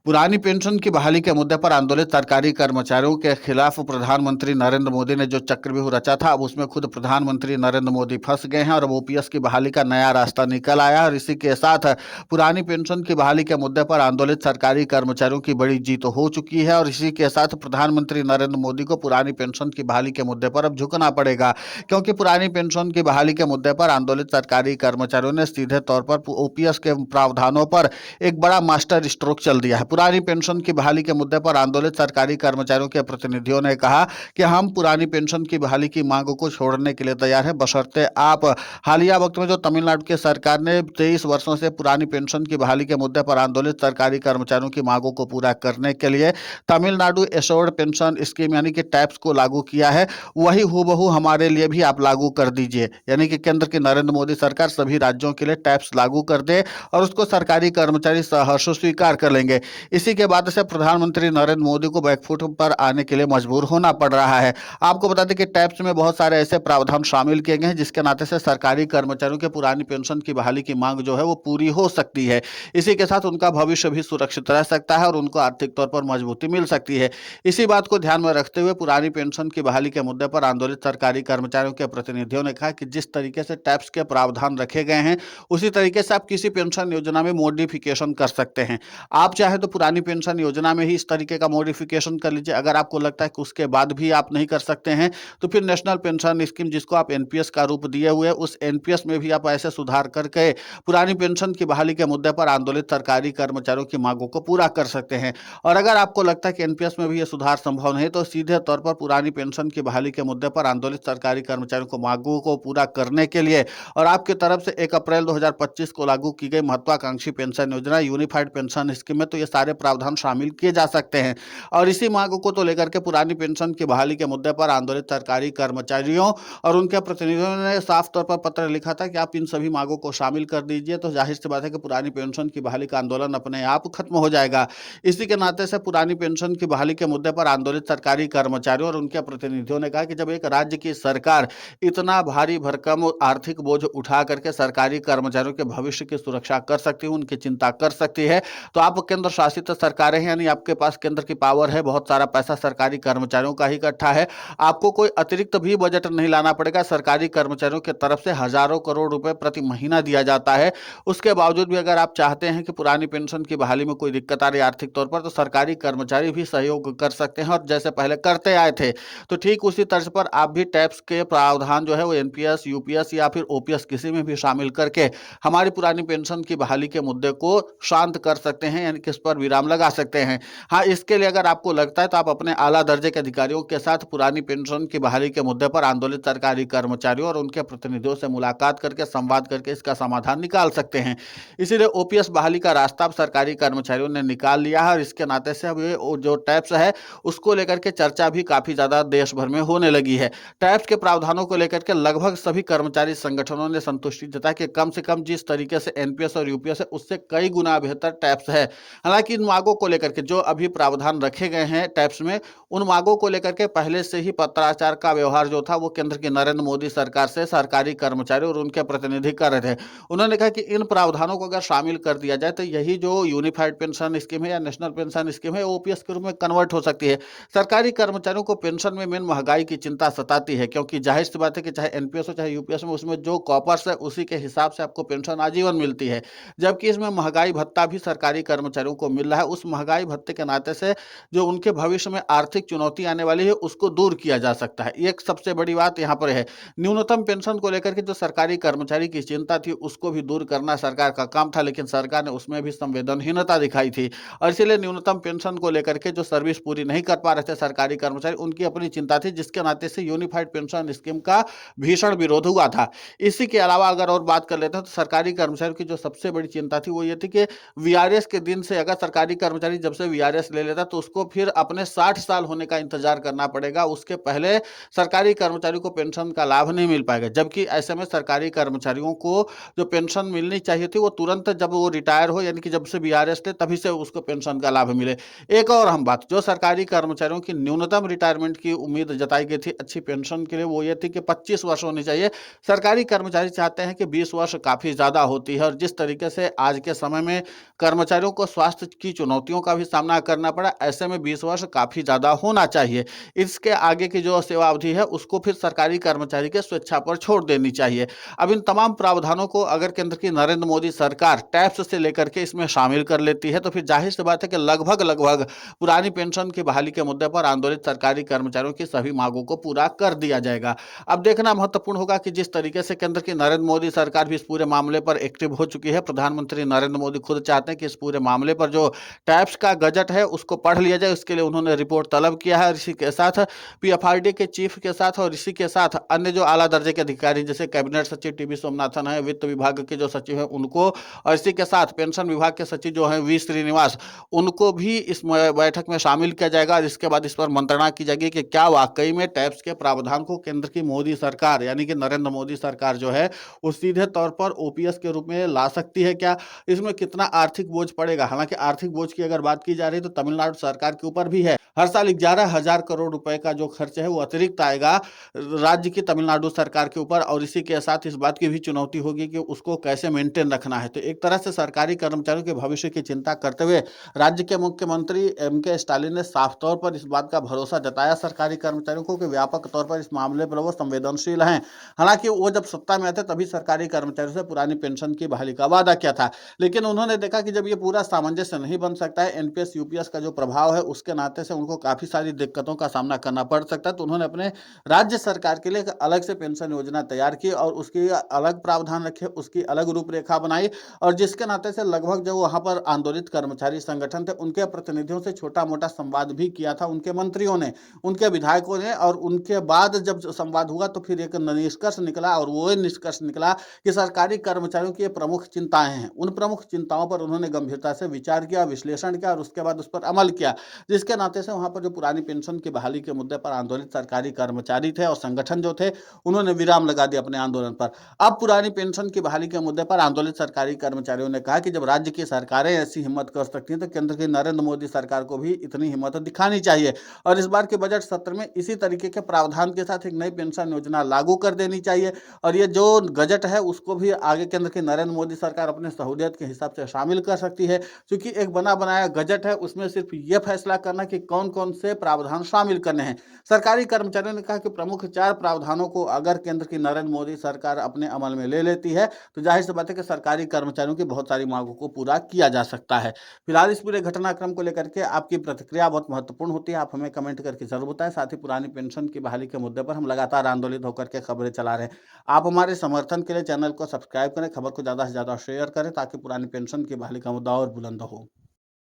पुरानी पेंशन की बहाली के मुद्दे पर आंदोलित सरकारी कर्मचारियों के खिलाफ प्रधानमंत्री नरेंद्र मोदी ने जो चक्रव्यूह रचा था, अब उसमें खुद प्रधानमंत्री नरेंद्र मोदी फंस गए हैं और अब ओपीएस की बहाली का नया रास्ता निकल आया और इसी के साथ पुरानी पेंशन की बहाली के मुद्दे पर आंदोलित सरकारी कर्मचारियों की बड़ी जीत हो चुकी है और इसी के साथ प्रधानमंत्री नरेंद्र मोदी को पुरानी पेंशन की बहाली के मुद्दे पर अब झुकना पड़ेगा, क्योंकि पुरानी पेंशन की बहाली के मुद्दे पर आंदोलित सरकारी कर्मचारियों ने सीधे तौर पर ओपीएस के प्रावधानों पर एक बड़ा मास्टर स्ट्रोक चल दिया है। पुरानी पेंशन की बहाली के मुद्दे पर आंदोलित सरकारी कर्मचारियों के प्रतिनिधियों ने कहा कि हम पुरानी पेंशन की बहाली की मांग को छोड़ने के लिए तैयार हैं, बशर्ते आप हालिया वक्त में जो तमिलनाडु की सरकार ने 23 वर्षों से पुरानी पेंशन की बहाली के मुद्दे पर आंदोलित सरकारी कर्मचारियों की मांगों को पूरा करने के लिए तमिलनाडु एश्योर्ड पेंशन स्कीम यानी कि टैप्स को लागू किया है, वही हूबहू हमारे लिए भी आप लागू कर दीजिए। यानी कि केंद्र की नरेंद्र मोदी सरकार सभी राज्यों के लिए टैप्स लागू कर दे और उसको सरकारी कर्मचारी सहर्ष स्वीकार कर लेंगे। इसी के बाद से प्रधानमंत्री नरेंद्र मोदी को बैकफुट पर आने के लिए मजबूर होना पड़ रहा है। आपको बता दें कि टैप्स में बहुत सारे ऐसे प्रावधान शामिल किए गए हैं जिसके नाते से सरकारी कर्मचारियों के पुरानी पेंशन की बहाली की मांग जो है वो पूरी हो सकती है। इसी के साथ उनका भविष्य भी सुरक्षित रह सकता है और उनको आर्थिक तौर पर मजबूती मिल सकती है। इसी बात को ध्यान में रखते हुए पुरानी पेंशन की बहाली के मुद्दे पर आंदोलित सरकारी कर्मचारियों के प्रतिनिधियों ने कहा कि जिस तरीके से टैप्स के प्रावधान रखे गए हैं उसी तरीके से आप किसी पेंशन योजना में मॉडिफिकेशन कर सकते हैं। आप चाहे तो पुरानी पेंशन योजना में ही इस तरीके का मॉडिफिकेशन कर लीजिए। अगर आपको लगता है कि उसके बाद भी आप नहीं कर सकते हैं तो फिर नेशनल पेंशन स्कीम, जिसको आप एनपीएस का रूप दिए हुए, उस एनपीएस में भी आप ऐसे सुधार करके पुरानी पेंशन की बहाली के मुद्दे पर आंदोलित सरकारी कर्मचारियों की मांगों को पूरा कर सकते हैं। और अगर आपको लगता है कि एनपीएस में भी ये सुधार संभव नहीं तो सीधे तौर पर पुरानी पेंशन की बहाली के मुद्दे पर आंदोलित सरकारी कर्मचारियों को मांगों को पूरा करने के लिए और आपकी तरफ से 1 अप्रैल 2025 को लागू की गई महत्वाकांक्षी पेंशन योजना यूनिफाइड पेंशन स्कीम में तो ये सारे प्रावधान शामिल किए जा सकते हैं। और इसी मांग को तो लेकर के पुरानी पेंशन की बहाली के मुद्दे पर आंदोलित सरकारी कर्मचारियों और उनके प्रतिनिधियों ने साफ तौर पर पत्र लिखा था कि आप इन सभी मांगों को शामिल कर दीजिए, तो जाहिर सी बात है कि पुरानी पेंशन की बहाली का आंदोलन अपने आप खत्म हो जाएगा। इसी के नाते से पुरानी पेंशन की बहाली के मुद्दे पर आंदोलित सरकारी कर्मचारियों और उनके प्रतिनिधियों ने कहा कि जब एक राज्य की सरकार इतना भारी भरकम आर्थिक बोझ उठा करके सरकारी कर्मचारियों के भविष्य की सुरक्षा कर सकती है, उनकी चिंता कर सकती है, तो आप केंद्र शासित सरकारें हैं, यानी आपके पास केंद्र की पावर है, बहुत सारा पैसा सरकारी कर्मचारियों का ही इकट्ठा है, आपको कोई अतिरिक्त भी बजट नहीं लाना पड़ेगा। सरकारी कर्मचारियों की तरफ से हजारों करोड़ रुपए प्रति महीना दिया जाता है। उसके बावजूद भी अगर आप चाहते हैं कि पुरानी पेंशन की बहाली में कोई दिक्कत आ रही है आर्थिक तौर पर, तो सरकारी कर्मचारी भी सहयोग कर सकते हैं और जैसे पहले करते आए थे तो ठीक उसी तर्ज पर आप भी टैक्स के प्रावधान जो है वो एनपीएस, यूपीएस या फिर ओपीएस किसी में भी शामिल करके हमारी पुरानी पेंशन की बहाली के मुद्दे को शांत कर सकते हैं, यानी कि इस पर विराम लगा सकते हैं। हाँ, इसके लिए अगर आपको लगता है तो आप अपने आला दर्जे के अधिकारियों के साथ पुरानी पेंशन की बहाली के मुद्दे पर आंदोलित सरकारी कर्मचारियों और उनके प्रतिनिधियों से मुलाकात करके संवाद करके इसका समाधान निकाल सकते हैं। इसीलिए ओपीएस बहाली का रास्ता अब सरकारी कर्मचारियों ने निकाल लिया है और इसके नाते से अब ये जो टैक्स है उसको लेकर के चर्चा भी काफी ज्यादा देश भर में होने लगी है। टैक्स के प्रावधानों को लेकर के लगभग सभी कर्मचारी संगठनों ने संतुष्टि जताई कि कम से कम जिस तरीके से एनपीएस और यूपीएस है उससे कई गुना बेहतर टैक्स है। हालांकि इन मांगों को लेकर के जो अभी प्रावधान रखे गए हैं टैक्स में, उन मांगों को लेकर के पहले से ही पत्राचार का व्यवहार जो था वो केंद्र की नरेंद्र मोदी सरकार से सरकारी कर्मचारी और उनके प्रतिनिधि कर रहे थे। उन्होंने कहा कि इन प्रावधानों को अगर शामिल कर दिया जाए तो यही जो यूनिफाइड पेंशन स्कीम है या नेशनल पेंशन स्कीम है ओपीएस के रूप में कन्वर्ट हो सकती है। सरकारी कर्मचारियों को पेंशन में मेन महंगाई की चिंता सताती है, क्योंकि जाहिर सी बात है कि चाहे एनपीएस हो चाहे यूपीएस में उसमें जो कॉपर्स है उसी के हिसाब से आपको पेंशन आजीवन मिलती है, जबकि इसमें महंगाई भत्ता भी सरकारी कर्मचारियों को मिल रहा है। उस महंगाई भत्ते के नाते से जो उनके भविष्य में आर्थिक चुनौती आने वाली है उसको दूर किया जा सकता है। एक सबसे बड़ी बात यहाँ पर है। न्यूनतम पेंशन को लेकर के जो सरकारी कर्मचारी की चिंता थी उसको भी दूर करना सरकार का काम था, लेकिन सरकार ने उसमें भी संवेदनहीनता दिखाई थी और इसीलिए न्यूनतम पेंशन को लेकर के जो सर्विस पूरी नहीं कर पा रहे थे सरकारी कर्मचारी, उनकी अपनी चिंता थी, जिसके नाते से यूनिफाइड पेंशन स्कीम का भीषण विरोध हुआ था। इसी के अलावा अगर और बात कर लेते हैं तो सरकारी कर्मचारियों की जो सबसे बड़ी चिंता थी वो ये थी कि वीआरएस के दिन से अगर सरकारी कर्मचारी जब से वीआरएस ले लेता तो उसको फिर अपने 60 साल होने का इंतजार करना पड़ेगा, उसके पहले सरकारी कर्मचारियों को पेंशन का लाभ नहीं मिल पाएगा। जबकि ऐसे में सरकारी कर्मचारियों को जो पेंशन मिलनी चाहिए थी वो तुरंत जब वो रिटायर हो, यानी कि जब से वीआरएस थे तभी से उसको पेंशन का लाभ मिले। एक और अहम बात जो सरकारी कर्मचारियों की न्यूनतम रिटायरमेंट की उम्मीद जताई गई थी अच्छी पेंशन के लिए वो ये थी कि 25 वर्ष होनी चाहिए। सरकारी कर्मचारी चाहते हैं कि 20 वर्ष काफी ज्यादा होती है और जिस तरीके से आज के समय में कर्मचारियों को स्वास्थ्य की चुनौतियों का भी सामना करना पड़ा। ऐसे में 20 वर्ष काफ़ी ज़्यादा होना चाहिए। इसके आगे की जो सेवा अवधि है उसको फिर सरकारी कर्मचारी के स्वेच्छा पर छोड़ देनी चाहिए। अब इन तमाम प्रावधानों को अगर केंद्र की नरेंद्र मोदी सरकार टैक्स से लेकर के इसमें शामिल कर लेती है तो फिर जाहिर सी बात है कि लगभग लगभग पुरानी पेंशन की बहाली के मुद्दे पर आंदोलित सरकारी कर्मचारियों की सभी मांगों को पूरा कर दिया जाएगा। अब देखना महत्वपूर्ण होगा कि जिस तरीके से केंद्र की नरेंद्र मोदी सरकार भी इस पूरे मामले पर एक्टिव हो चुकी है, प्रधानमंत्री नरेंद्र मोदी खुद चाहते हैं कि इस पूरे मामले पर जो टैक्स का गजट है उसको पढ़ लिया जाए। उसके लिए उन्होंने रिपोर्ट तलब किया है और इसी के साथ पीएफआरडी के चीफ के साथ और इसी के साथ अन्य जो आला दर्जे के अधिकारी जैसे कैबिनेट सचिव टीबी सोमनाथन है, वित्त विभाग के जो सचिव है उनको, और इसी के साथ पेंशन विभाग के सचिव जो है वी श्रीनिवास, उनको भी इस बैठक में शामिल किया जाएगा और इसके बाद इस पर मंत्रणा की जाएगी कि क्या वाकई में टैक्स के प्रावधान को केंद्र की मोदी सरकार यानी कि नरेंद्र मोदी सरकार जो है वो सीधे तौर पर ओपीएस के रूप में ला सकती है क्या, इसमें कितना आर्थिक बोझ पड़ेगा। हालांकि आर्थिक बोझ की अगर बात की जा रही है तो तमिलनाडु सरकार के ऊपर भी है। हर साल 11,000 करोड़ रुपए का जो खर्च है वो अतिरिक्त आएगा राज्य की तमिलनाडु सरकार के ऊपर, और इसी के साथ इस बात की भी चुनौती होगी कि उसको कैसे मेंटेन रखना है। तो एक तरह से सरकारी कर्मचारियों के भविष्य की चिंता करते हुए राज्य के मुख्यमंत्री एम.के. स्टालिन ने साफ तौर पर इस बात का भरोसा जताया सरकारी कर्मचारियों को कि व्यापक तौर पर इस मामले पर वो संवेदनशील हैं। हालांकि वो जब सत्ता में आते तभी सरकारी कर्मचारियों से पुरानी पेंशन की बहाली का वादा किया था, लेकिन उन्होंने देखा कि जब ये पूरा सामंजस्य नहीं बन सकता है, एनपीएस यूपीएस का जो प्रभाव है उसके नाते से उनको काफी सारी दिक्कतों का सामना करना पड़ सकता है, तो उन्होंने अपने राज्य सरकार के लिए एक अलग से पेंशन योजना तैयार की और उसकी अलग प्रावधान रखे, उसकी अलग रूपरेखा बनाई, और जिसके नाते से लगभग जो वहां पर आंदोलित कर्मचारी संगठन थे उनके प्रतिनिधियों से छोटा मोटा संवाद भी किया था उनके मंत्रियों ने, उनके विधायकों ने, और उनके बाद जब संवाद हुआ तो फिर एक निष्कर्ष निकला, और वो निष्कर्ष निकला कि सरकारी कर्मचारियों की ये प्रमुख चिंताएं हैं। उन प्रमुख चिंताओं पर उन्होंने गंभीरता से विचार किया, विश्लेषण किया और उसके बाद उस पर अमल किया, जिसके नाते से वहां पर जो पुरानी पेंशन की बहाली के मुद्दे पर आंदोलित सरकारी कर्मचारी थे और संगठन जो थे उन्होंने विराम लगा दिया अपने आंदोलन पर। अब पुरानी पेंशन की बहाली के मुद्दे पर आंदोलित सरकारी कर्मचारियों ने कहा कि जब राज्य की सरकारें ऐसी हिम्मत कर सकती हैं तो केंद्र की नरेंद्र मोदी सरकार को भी इतनी हिम्मत दिखानी चाहिए, और इस बार के बजट सत्र में इसी तरीके के प्रावधान के साथ एक नई पेंशन योजना लागू कर देनी चाहिए, और ये जो गजट है उसको भी आगे केंद्र की नरेंद्र मोदी सरकार अपने सहूलियत के हिसाब से शामिल कर सकती है, क्योंकि एक बना बनाया गजट है, उसमें सिर्फ ये फैसला करना कि कौन कौन से प्रावधान शामिल करने हैं। सरकारी कर्मचारियों ने कहा कि प्रमुख 4 प्रावधानों को अगर केंद्र की नरेंद्र मोदी सरकार अपने अमल में ले लेती है तो जाहिर सी बात है कि सरकारी कर्मचारियों की बहुत सारी मांगों को पूरा किया जा सकता है। फिलहाल इस पूरे घटनाक्रम को लेकर के आपकी प्रतिक्रिया बहुत महत्वपूर्ण होती है, आप हमें कमेंट करके जरूर बताएं। साथ ही पुरानी पेंशन की बहाली के मुद्दे पर हम लगातार आंदोलित होकर के खबरें चला रहे हैं। आप हमारे समर्थन के लिए चैनल को सब्सक्राइब करें, खबर को ज़्यादा से ज़्यादा शेयर करें ताकि पुरानी पेंशन की बहाली का मुद्दा और बुलंद हो।